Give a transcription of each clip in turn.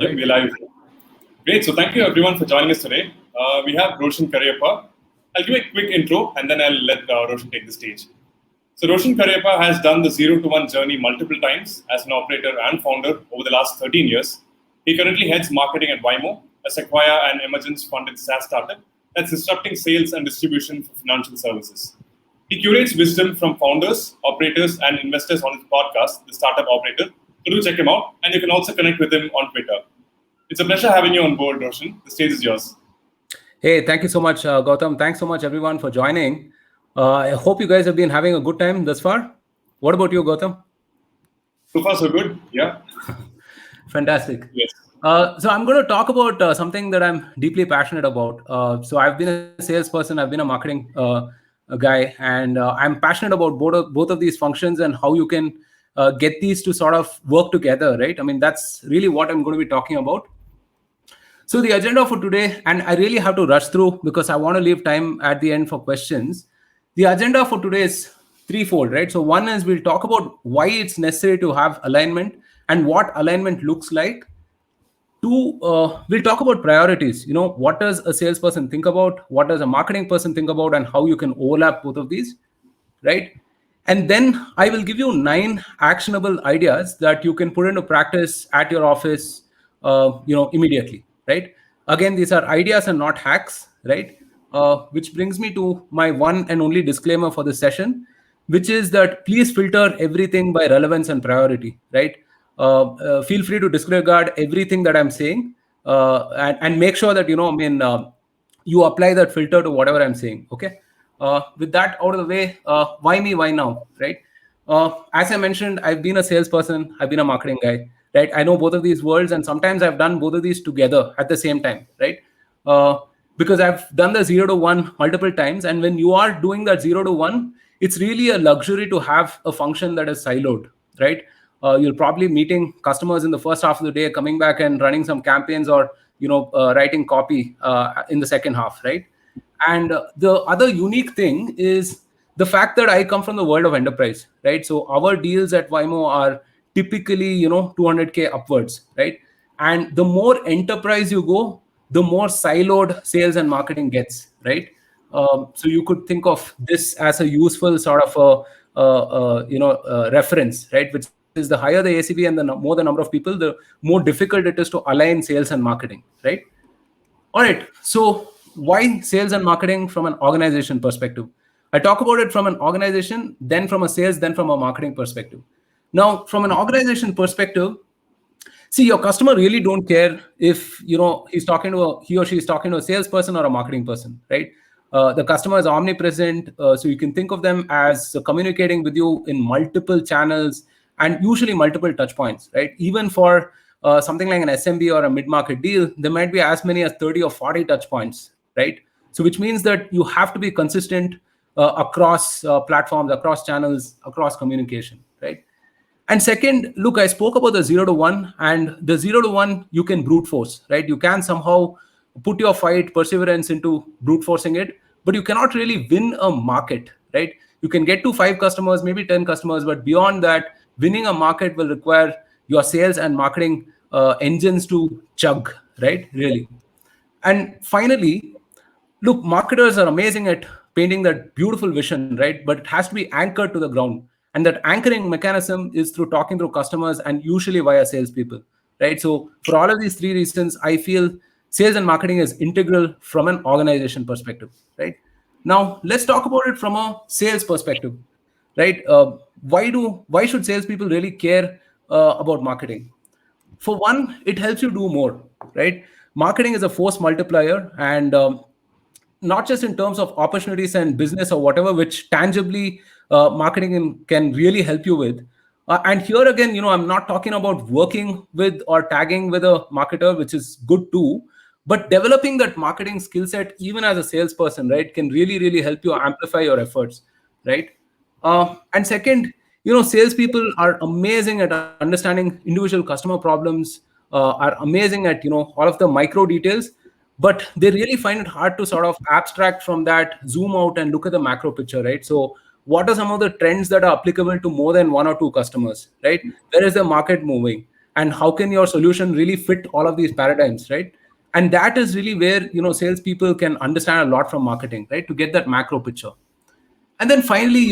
Yep, we're live. Great. So thank you everyone for joining us today. We have Roshan Cariappa. I'll give a quick intro and then I'll let Roshan take the stage. So Roshan Cariappa has done the 0 to 1 journey multiple times as an operator and founder over the last 13 years. He currently heads marketing at Waymo, a Sequoia and Emergence-funded SaaS startup that's disrupting sales and distribution for financial services. He curates wisdom from founders, operators, and investors on his podcast, The Startup Operator. So do check him out, and you can also connect with him on Twitter. It's a pleasure having you on board, Roshan. The stage is yours. Hey, thank you so much, Gautam. Thanks so much, everyone, for joining. I hope you guys have been having a good time thus far. What about you, Gautam? So far, so good. Yeah. Fantastic. Yes. So I'm going to talk about something that I'm deeply passionate about. So I've been a salesperson, I've been a marketing guy, and I'm passionate about both of these functions and how you can get these to sort of work together, right? I mean, that's really what I'm going to be talking about. So the agenda for today, and I really have to rush through because I want to leave time at the end for questions. The agenda for today is threefold, right? So one is we'll talk about why it's necessary to have alignment and what alignment looks like. Two, we'll talk about priorities. You know, what does a salesperson think about? What does a marketing person think about? And how you can overlap both of these, right? And then I will give you 9 actionable ideas that you can put into practice at your office, immediately, right? Again, these are ideas and not hacks, right? Which brings me to my one and only disclaimer for this session, which is that please filter everything by relevance and priority, right? Feel free to disregard everything that I'm saying and make sure that, you apply that filter to whatever I'm saying, okay? With that out of the way, why me, why now, right? As I mentioned, I've been a salesperson, I've been a marketing guy, right? I know both of these worlds, and sometimes I've done both of these together at the same time, right? Because I've done the 0 to 1 multiple times, and when you are doing that 0 to 1, it's really a luxury to have a function that is siloed, right? You're probably meeting customers in the first half of the day, coming back and running some campaigns or writing copy in the second half, right? And the other unique thing is the fact that I come from the world of enterprise, right? So our deals at Waymo are typically 200K upwards, right? And the more enterprise you go, the more siloed sales and marketing gets, right? So you could think of this as a useful sort of reference, right? Which is the higher the ACV and the more the number of people, the more difficult it is to align sales and marketing, right? All right. So why sales and marketing from an organization perspective? I talk about it from an organization, then from a sales, then from a marketing perspective. Now, from an organization perspective, see, your customer really don't care if he or she is talking to a salesperson or a marketing person, right? The customer is omnipresent, so you can think of them as communicating with you in multiple channels and usually multiple touch points, right? Even for something like an SMB or a mid-market deal, there might be as many as 30 or 40 touch points, right? So which means that you have to be consistent across platforms, across channels, across communication, right? And second, look, I spoke about the 0 to 1, and the 0 to 1, you can brute force, right? You can somehow put your fight, perseverance into brute forcing it, but you cannot really win a market, right? You can get to 5 customers, maybe 10 customers, but beyond that, winning a market will require your sales and marketing engines to chug, right? Really. And finally, look, marketers are amazing at painting that beautiful vision, right? But it has to be anchored to the ground. And that anchoring mechanism is through talking to customers and usually via salespeople, right? So for all of these 3 reasons, I feel sales and marketing is integral from an organization perspective, right? Now, let's talk about it from a sales perspective, right? Why should salespeople really care about marketing? For one, it helps you do more, right? Marketing is a force multiplier, and not just in terms of opportunities and business or whatever, which tangibly marketing can really help you with. And here again, I'm not talking about working with or tagging with a marketer, which is good too, but developing that marketing skill set, even as a salesperson, right, can really, really help you amplify your efforts, right? And second, salespeople are amazing at understanding individual customer problems, are amazing at, all of the micro details, but they really find it hard to sort of abstract from that, zoom out and look at the macro picture, right? So what are some of the trends that are applicable to more than 1 or 2 customers, right? Where is the market moving? and how can your solution really fit all of these paradigms, right? And that is really where salespeople can understand a lot from marketing, right, to get that macro picture. And then finally,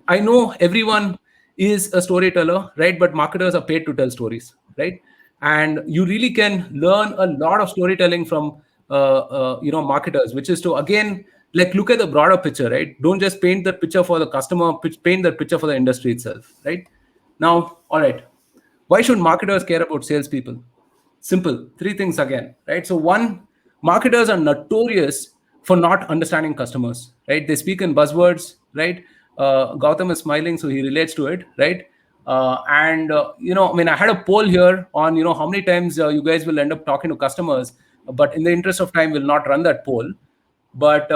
I know everyone is a storyteller, right? But marketers are paid to tell stories, right? And you really can learn a lot of storytelling from marketers, which is to again like look at the broader picture, right? Don't just paint that picture for the customer, paint that picture for the industry itself, right? Now, all right, why should marketers care about salespeople? Simple, three things again, right? So one, marketers are notorious for not understanding customers, right? They speak in buzzwords, right? Gautam is smiling, so he relates to it, right? I had a poll here on, how many times you guys will end up talking to customers, but in the interest of time, we'll not run that poll. But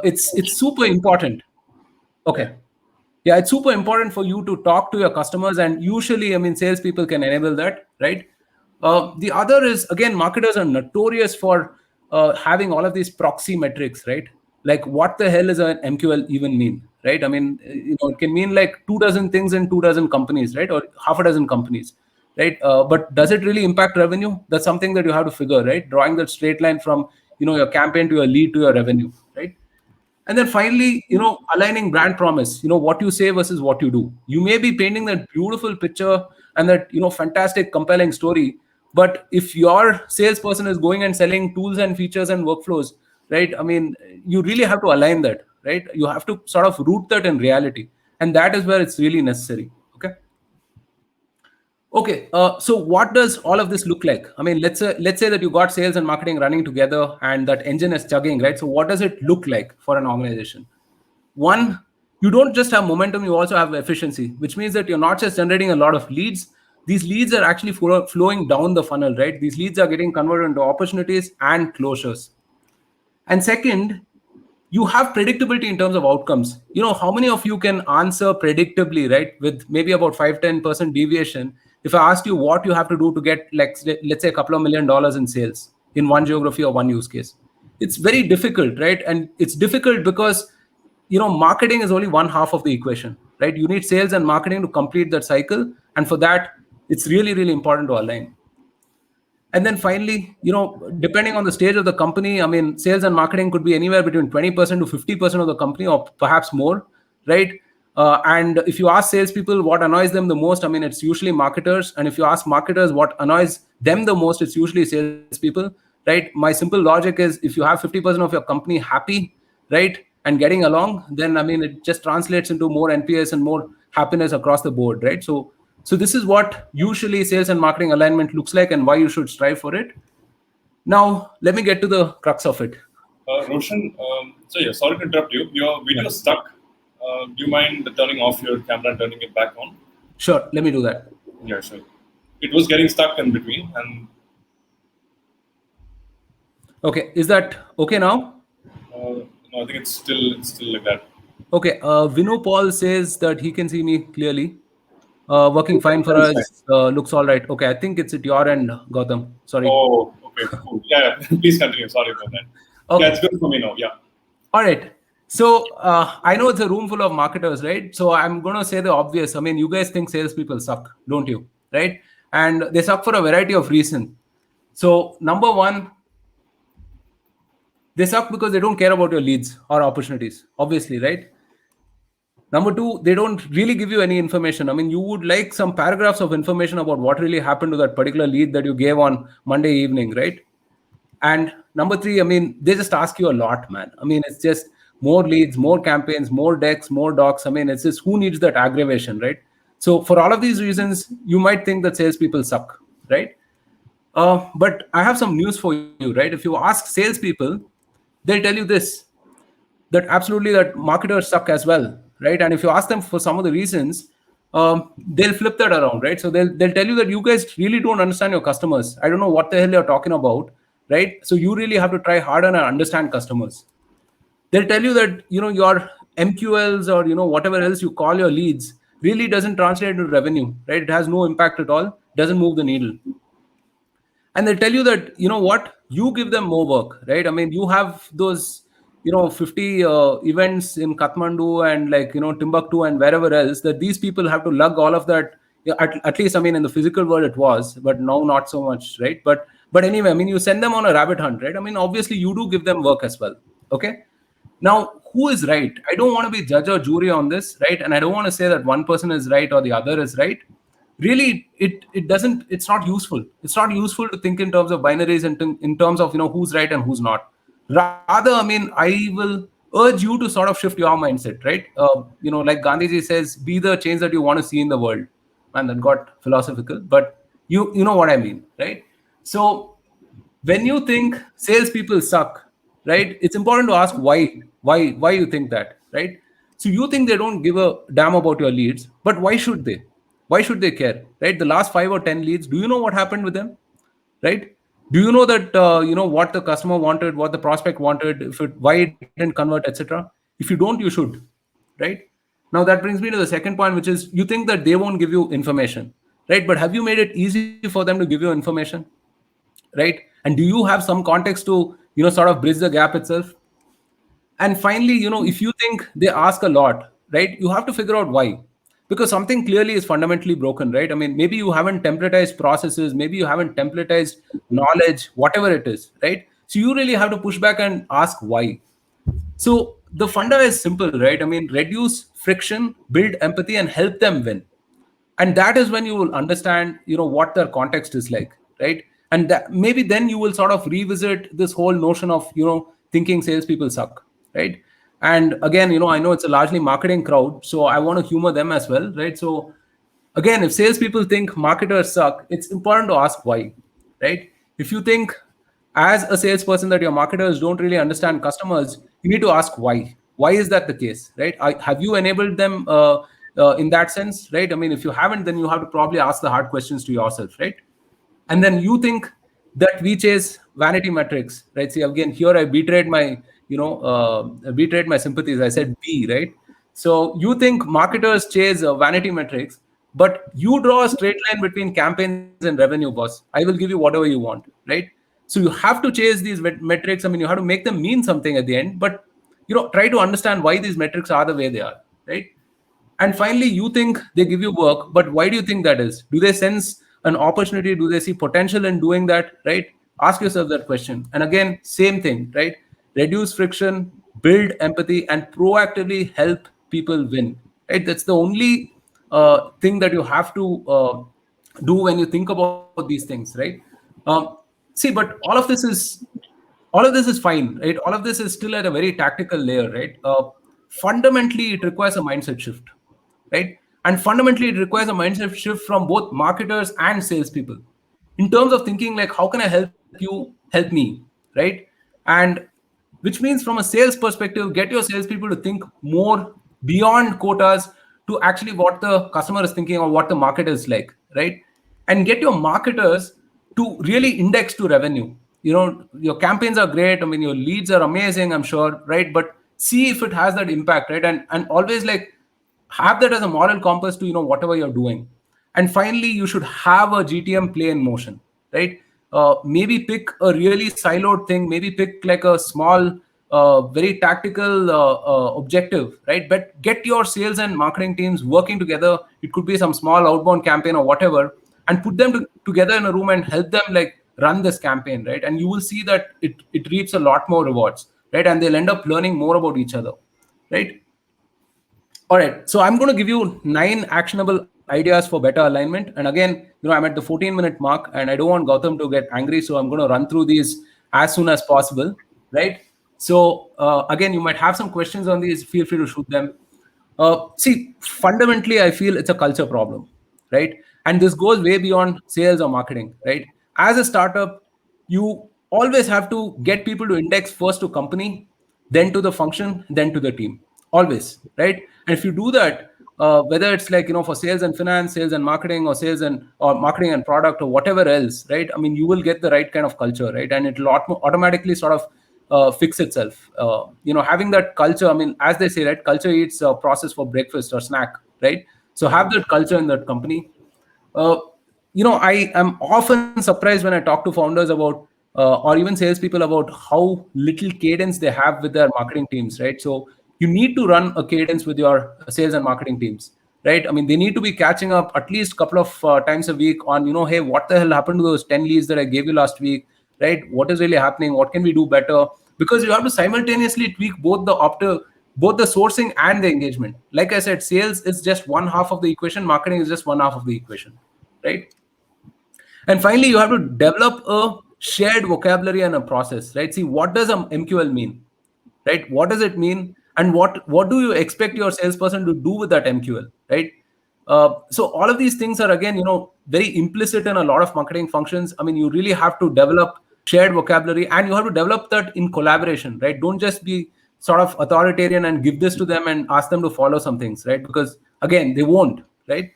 it's super important. Okay. Yeah, it's super important for you to talk to your customers, and usually, salespeople can enable that, right? The other is, again, marketers are notorious for having all of these proxy metrics, right? Like, what the hell is an MQL even mean, right? It can mean like 24 things in 24 companies, right? Or half a dozen companies, right? But does it really impact revenue? That's something that you have to figure, right? Drawing that straight line from, your campaign to your lead to your revenue, right? And then finally, aligning brand promise, what you say versus what you do. You may be painting that beautiful picture and that, fantastic, compelling story. But if your salesperson is going and selling tools and features and workflows, right? You really have to align that, right? You have to sort of root that in reality. And that is where it's really necessary. Okay, so what does all of this look like? Let's say that you got sales and marketing running together, and that engine is chugging, right? So what does it look like for an organization? One, you don't just have momentum; you also have efficiency, which means that you're not just generating a lot of leads. These leads are actually flowing down the funnel, right? These leads are getting converted into opportunities and closures. And second, you have predictability in terms of outcomes. How many of you can answer predictably, right, with maybe about 5-10% deviation? If I asked you what you have to do to get, like, let's say, a couple of $1 million in sales in one geography or one use case, it's very difficult, right? And it's difficult because marketing is only one half of the equation, right? You need sales and marketing to complete that cycle, and for that, it's really, really important to align. And then finally, depending on the stage of the company, sales and marketing could be anywhere between 20% to 50% of the company, or perhaps more, right? And if you ask salespeople what annoys them the most, it's usually marketers. And if you ask marketers what annoys them the most, it's usually salespeople, right? My simple logic is, if you have 50% of your company happy, right, and getting along, then it just translates into more NPS and more happiness across the board, right? So this is what usually sales and marketing alignment looks like, and why you should strive for it. Now, let me get to the crux of it. Roshan, sorry to interrupt you. Your video is stuck. Do you mind turning off your camera and turning it back on? Sure, let me do that. Yeah, sure. It was getting stuck in between. And okay, is that okay now? No, I think it's still like that. Okay, Vinu Paul says that he can see me clearly. Working fine for us. Looks all right. Okay, I think it's at your end, Gautam. Sorry. Oh, okay, cool. Yeah, please continue. Sorry about that. Okay. Yeah, it's good for me now. Yeah. All right. So I know it's a room full of marketers, right? So I'm going to say the obvious. You guys think salespeople suck, don't you? Right? And they suck for a variety of reasons. So number one, they suck because they don't care about your leads or opportunities, obviously, right? Number two, they don't really give you any information. You would like some paragraphs of information about what really happened to that particular lead that you gave on Monday evening, right? And number three, they just ask you a lot, man. It's just more leads, more campaigns, more decks, more docs. It's just, who needs that aggravation, right? So for all of these reasons, you might think that salespeople suck, right? But I have some news for you, right? If you ask salespeople, they'll tell you this, that absolutely that marketers suck as well, right? And if you ask them for some of the reasons, they'll flip that around, right? So they'll tell you that you guys really don't understand your customers. I don't know what the hell you're talking about, right? So you really have to try harder and understand customers. They'll tell you that your MQLs or whatever else you call your leads really doesn't translate into revenue, right? It has no impact at all, doesn't move the needle. And they'll tell you that what, you give them more work, right? You have those 50 events in Kathmandu and Timbuktu and wherever else, that these people have to lug all of that Yeah, at least, I mean, in the physical world it was, but now not so much, right? But anyway, I mean, you send them on a rabbit hunt, right? I mean, obviously you do give them work as well. Okay. Now, who is right? I don't want to be judge or jury on this, right? And I don't want to say that one person is right or the other is right. Really, it doesn't. It's not useful. It's not useful to think in terms of binaries and in terms of who's right and who's not. Rather, I mean, I will urge you to sort of shift your mindset, right? Like Gandhiji says, be the change that you want to see in the world. Man, that got philosophical, but you know what I mean, right? So when you think salespeople suck, right? It's important to ask why you think that, right? So you think they don't give a damn about your leads, but why should they? Why should they care, right? The last 5 or 10 leads, do you know what happened with them, right? Do you know that what the customer wanted, what the prospect wanted, why it didn't convert, etc.? If you don't, you should, right? Now that brings me to the second point, which is you think that they won't give you information, right? But have you made it easy for them to give you information, right? And do you have some context to sort of bridge the gap itself? And finally, if you think they ask a lot, right, you have to figure out why. Because something clearly is fundamentally broken, right? I mean, maybe you haven't templatized processes, maybe you haven't templatized knowledge, whatever it is, right? So you really have to push back and ask why. So the funda is simple, right? I mean, reduce friction, build empathy, and help them win. And that is when you will understand what their context is like, right? And that, maybe then you will sort of revisit this whole notion of thinking salespeople suck, right? And again, I know it's a largely marketing crowd, so I want to humor them as well, right? So again, if salespeople think marketers suck, it's important to ask why, right? If you think as a salesperson that your marketers don't really understand customers, you need to ask why. Why is that the case, right? Have you enabled them in that sense, right? I mean, if you haven't, then you have to probably ask the hard questions to yourself, right? And then you think that we chase vanity metrics, right? See, again, here I betrayed my, betrayed my sympathies. I said B, right? So you think marketers chase vanity metrics, but you draw a straight line between campaigns and revenue, boss. I will give you whatever you want, right? So you have to chase these metrics. I mean, you have to make them mean something at the end, but try to understand why these metrics are the way they are, right? And finally, you think they give you work, but why do you think that is? Do they sense an opportunity? Do they see potential in doing that, right? Ask yourself that question. And again, same thing, right? Reduce friction, build empathy, and proactively help people win, right? That's the only thing that you have to do when you think about these things, right? See, but all of this is fine, right? All of this is still at a very tactical layer, right? Fundamentally, it requires a mindset shift, right? And fundamentally, it requires a mindset shift from both marketers and salespeople in terms of thinking like, how can I help you help me, right? And which means from a sales perspective, get your salespeople to think more beyond quotas to actually what the customer is thinking or what the market is like, right? And get your marketers to really index to revenue. Your campaigns are great. I mean, your leads are amazing, I'm sure, right? But see if it has that impact, right? And always like have that as a moral compass to whatever you're doing. And finally, you should have a GTM play in motion, right? Maybe pick a really siloed thing, maybe pick like a small very tactical objective, right? But get your sales and marketing teams working together. It could be some small outbound campaign or whatever, and put them together in a room and help them like run this campaign, right? And you will see that it reaps a lot more rewards, right? And they'll end up learning more about each other, right? All right, so I'm going to give you 9 actionable ideas for better alignment. And again, I'm at the 14-minute mark, and I don't want Gautam to get angry, so I'm going to run through these as soon as possible, right? So again, you might have some questions on these. Feel free to shoot them. See, fundamentally, I feel it's a culture problem, right? And this goes way beyond sales or marketing, right? As a startup, you always have to get people to index first to company, then to the function, then to the team. Always, right? And if you do that, whether it's like for sales and finance, sales and marketing, or or marketing and product, or whatever else, right? I mean, you will get the right kind of culture, right? And it'll automatically sort of fix itself. Having that culture, I mean, as they say, right, culture eats a process for breakfast or snack, right? So have that culture in that company. I am often surprised when I talk to founders about or even salespeople about how little cadence they have with their marketing teams, right? So you need to run a cadence with your sales and marketing teams. right? I mean, they need to be catching up at least a couple of times a week on, hey, what the hell happened to those 10 leads that I gave you last week, right? What is really happening? What can we do better? Because you have to simultaneously tweak both the sourcing and the engagement. Like I said, sales is just one half of the equation, marketing is just one half of the equation, right? And finally, you have to develop a shared vocabulary and a process, right? See, what does a MQL mean, right? What does it mean? And what do you expect your salesperson to do with that MQL, right? So all of these things are, again, very implicit in a lot of marketing functions. I mean, you really have to develop shared vocabulary, and you have to develop that in collaboration, right? Don't just be sort of authoritarian and give this to them and ask them to follow some things, right? Because again, they won't, right?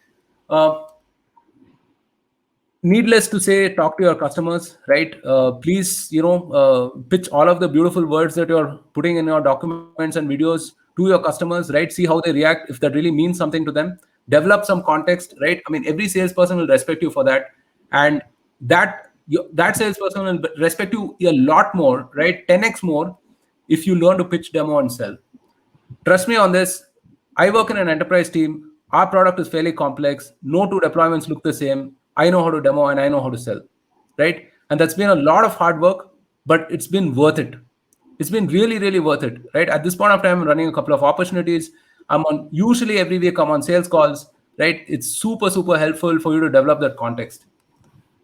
Needless to say, talk to your customers, right? Please, pitch all of the beautiful words that you're putting in your documents and videos to your customers, right? See how they react, if that really means something to them. Develop some context, right? I mean, every salesperson will respect you for that, and that salesperson will respect you a lot more, right? 10x more if you learn to pitch, demo, and sell. Trust me on this. I work in an enterprise team. Our product is fairly complex. No two deployments look the same. I know how to demo and I know how to sell, right? And that's been a lot of hard work, but it's been worth it. It's been really, really worth it, right? At this point of time, I'm running a couple of opportunities. Usually every week I'm on sales calls, right? It's super, super helpful for you to develop that context.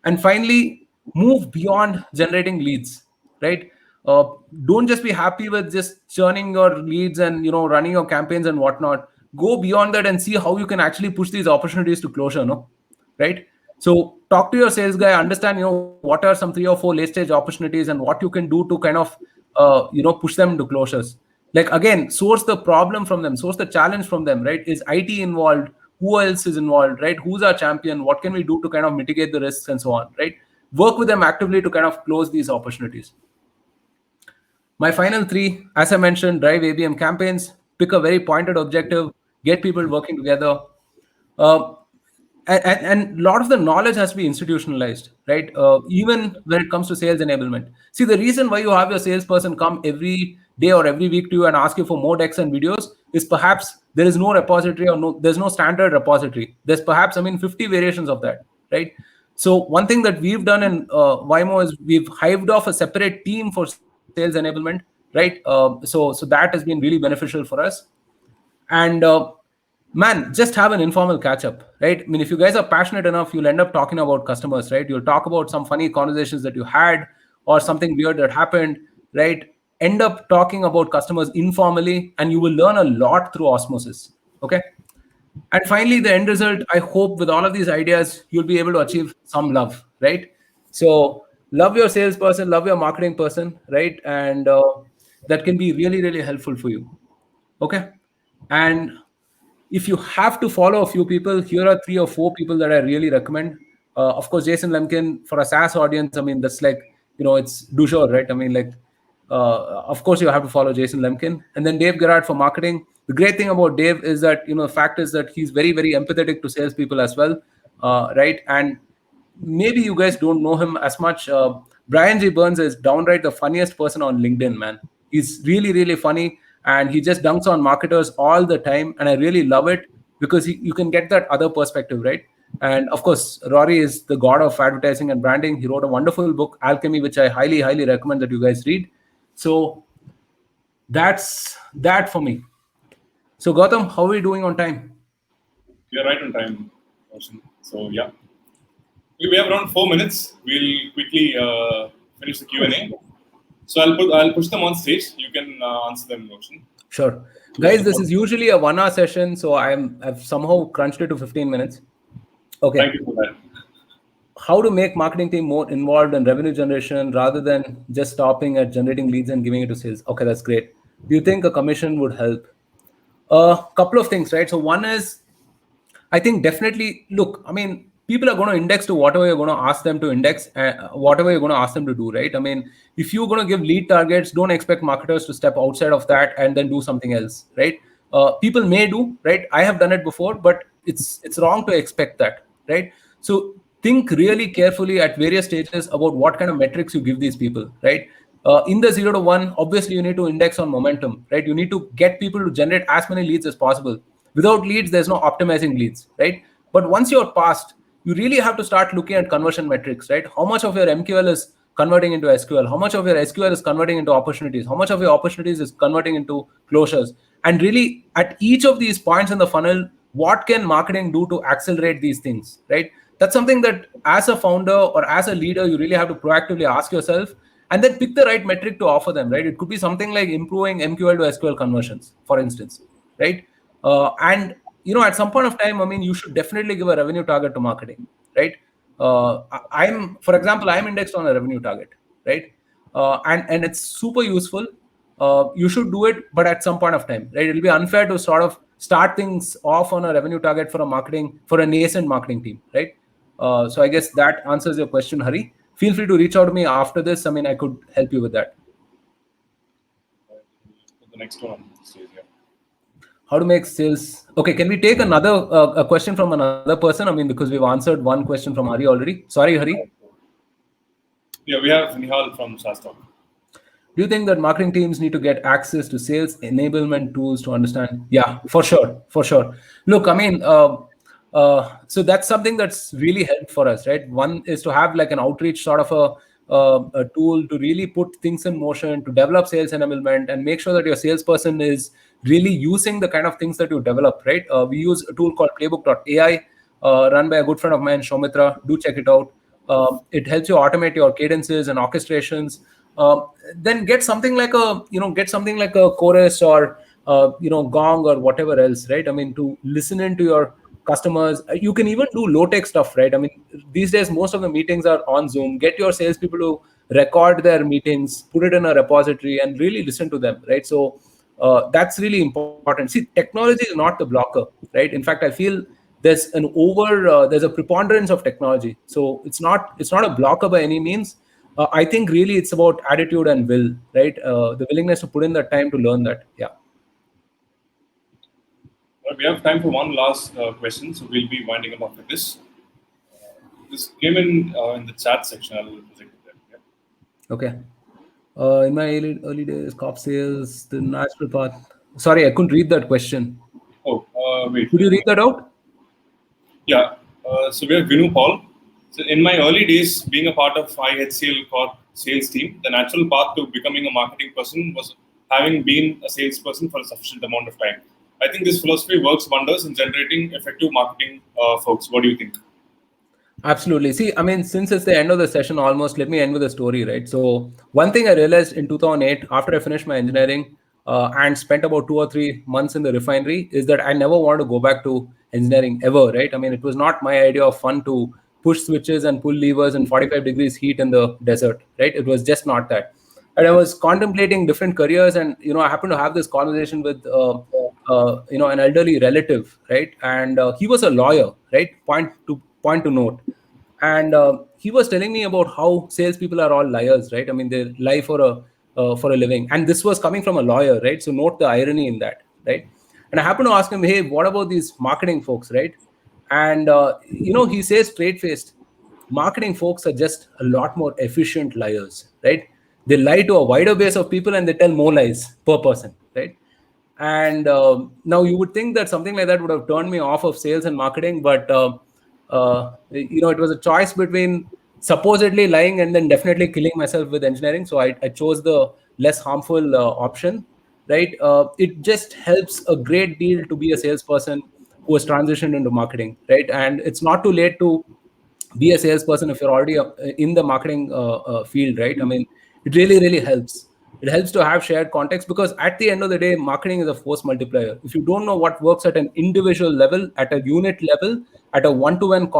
And finally, move beyond generating leads, right? Don't just be happy with just churning your leads and running your campaigns and whatnot. Go beyond that and see how you can actually push these opportunities to closure, right? So talk to your sales guy, understand what are some 3 or 4 late stage opportunities and what you can do to kind of push them to closures. Like, again, source the problem from them, source the challenge from them, right? Is IT involved? Who else is involved, right? Who's our champion? What can we do to kind of mitigate the risks and so on, right? Work with them actively to kind of close these opportunities. My final 3, as I mentioned, drive ABM campaigns, pick a very pointed objective, get people working together. And a lot of the knowledge has to be institutionalized, right? Even when it comes to sales enablement. See, the reason why you have your salesperson come every day or every week to you and ask you for more decks and videos is perhaps there is no repository or there's no standard repository. There's perhaps, 50 variations of that, right? So one thing that we've done in Waymo is we've hived off a separate team for sales enablement, right? So that has been really beneficial for us. And man, just have an informal catch up, right? I mean, if you guys are passionate enough, you'll end up talking about customers, right? You'll talk about some funny conversations that you had or something weird that happened, right? End up talking about customers informally, and you will learn a lot through osmosis, okay? And finally, the end result, I hope with all of these ideas, you'll be able to achieve some love, right? So love your salesperson, love your marketing person, right? And that can be really, really helpful for you, okay? And if you have to follow a few people, here are 3 or 4 people that I really recommend. Of course, Jason Lemkin, for a SaaS audience, that's like, it's du jour, right? Of course, you have to follow Jason Lemkin. And then Dave Gerard for marketing. The great thing about Dave is that, the fact is that he's very, very empathetic to salespeople as well, right? And maybe you guys don't know him as much. Brian G. Burns is downright the funniest person on LinkedIn, man. He's really, really funny. And he just dunks on marketers all the time. And I really love it because you can get that other perspective, right? And of course, Rory is the god of advertising and branding. He wrote a wonderful book, Alchemy, which I highly, highly recommend that you guys read. So that's that for me. So Gautam, how are we doing on time? We are right on time, Roshan. So yeah, we have around 4 minutes. We'll quickly finish the Q&A. So I'll push them on stage. You can answer them, Roshan. Sure. Guys, this is usually a 1 hour session, so I've somehow crunched it to 15 minutes. Okay. Thank you for that. How to make marketing team more involved in revenue generation rather than just stopping at generating leads and giving it to sales. Okay, that's great. Do you think a commission would help? A couple of things, right? So one is, I think definitely, look, people are going to index to whatever you're going to ask them to index, whatever you're going to ask them to do, right? If you're going to give lead targets, don't expect marketers to step outside of that and then do something else, right? People may do, right? I have done it before, but it's wrong to expect that, right? So think really carefully at various stages about what kind of metrics you give these people, right? In the 0 to 1, obviously you need to index on momentum, right? You need to get people to generate as many leads as possible, Without leads, there's no optimizing leads, right? But once you're past, you really have to start looking at conversion metrics, right? How much of your MQL is converting into SQL? How much of your SQL is converting into opportunities? How much of your opportunities is converting into closures? And really, at each of these points in the funnel, what can marketing do to accelerate these things, right? That's something that as a founder or as a leader, you really have to proactively ask yourself and then pick the right metric to offer them, right? It could be something like improving MQL to SQL conversions, for instance, right? And at some point of time, I mean, you should definitely give a revenue target to marketing, right? For example, I'm indexed on a revenue target, right? And it's super useful. You should do it, but at some point of time, right? It'll be unfair to sort of start things off on a revenue target for a nascent marketing team, right? So I guess that answers your question, Hari. Feel free to reach out to me after this. I mean, I could help you with that. The next one stays here. How to make sales? Okay, can we take another a question from another person? I mean, because we've answered one question from Hari already. Sorry, Hari. Yeah, we have Nihal from SaaStalk. Do you think that marketing teams need to get access to sales enablement tools to understand? Yeah, for sure. Look, I mean, so that's something that's really helped for us, right? One is to have like an outreach sort of a tool to really put things in motion, to develop sales enablement and make sure that your salesperson is really using the kind of things that you develop, right? We use a tool called Playbook.ai, run by a good friend of mine, Shomitra. Do check it out. It helps you automate your cadences and orchestrations. Then get something like a Chorus or Gong or whatever else, right? I mean, to listen into your customers. You can even do low-tech stuff, right? I mean, these days most of the meetings are on Zoom. Get your salespeople to record their meetings, put it in a repository, and really listen to them, right? So that's really important. See, technology is not the blocker, right? In fact, I feel there's a preponderance of technology, so it's not a blocker by any means. I think really it's about attitude and will, right? The willingness to put in the time to learn that. Yeah. We have time for one last question, so we'll be winding up after this. This came in the chat section. I'll present it there. Yeah. Okay. In my early days, cop sales, the natural path. Sorry, I couldn't read that question. Oh, wait. Could you read that out? Yeah. So we have Vinu Paul. So in my early days, being a part of IHCL Corp sales team, the natural path to becoming a marketing person was having been a salesperson for a sufficient amount of time. I think this philosophy works wonders in generating effective marketing folks. What do you think? Absolutely. See, I mean, since it's the end of the session almost, let me end with a story, right? So one thing I realized in 2008, after I finished my engineering and spent about 2 or 3 months in the refinery, is that I never wanted to go back to engineering ever, right? I mean, it was not my idea of fun to push switches and pull levers in 45 degrees heat in the desert, right? It was just not that. And I was contemplating different careers, and I happened to have this conversation with an elderly relative, right? And he was a lawyer, right? Point to note. And he was telling me about how salespeople are all liars, right? I mean, they lie for a living, and this was coming from a lawyer, right? So note the irony in that, right? And I happened to ask him, hey, what about these marketing folks, right? And he says straight-faced, marketing folks are just a lot more efficient liars, right? They lie to a wider base of people and they tell more lies per person, right? And now you would think that something like that would have turned me off of sales and marketing, but it was a choice between supposedly lying and then definitely killing myself with engineering. So I chose the less harmful option, right? It just helps a great deal to be a salesperson who has transitioned into marketing, right? And it's not too late to be a salesperson if you're already in the marketing field, right? I mean, it really, really helps. It helps to have shared context, because at the end of the day, marketing is a force multiplier. If you don't know what works at an individual level, at a unit level, at a one-to-one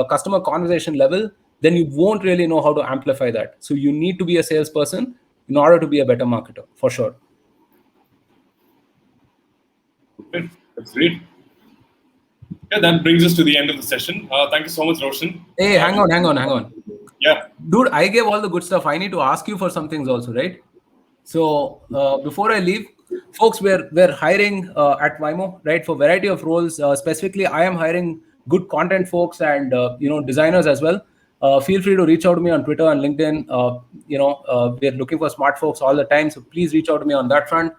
customer conversation level, then you won't really know how to amplify that. So you need to be a salesperson in order to be a better marketer, for sure. Okay, that's great. Yeah, that brings us to the end of the session. Thank you so much, Roshan. Hey, hang on. Yeah. Dude, I gave all the good stuff. I need to ask you for some things also, right? So before I leave, folks, we're hiring at Waymo, right, for a variety of roles. Specifically, I am hiring good content folks and designers as well. Feel free to reach out to me on Twitter and LinkedIn. We're looking for smart folks all the time, so please reach out to me on that front.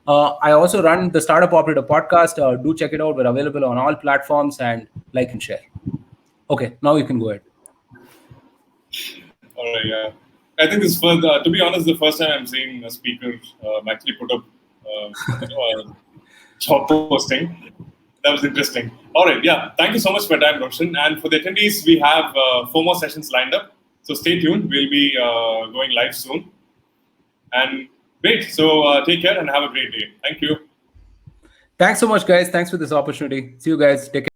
I also run the Startup Operator podcast. Do check it out. We're available on all platforms, and like and share. Okay, now you can go ahead. All right, yeah. I think this was, to be honest, the first time I'm seeing a speaker actually put up, a job posting. That was interesting. All right, yeah. Thank you so much for your time, Roshan. And for the attendees, we have 4 more sessions lined up. So stay tuned. We'll be going live soon. And great. So take care and have a great day. Thank you. Thanks so much, guys. Thanks for this opportunity. See you guys. Take care.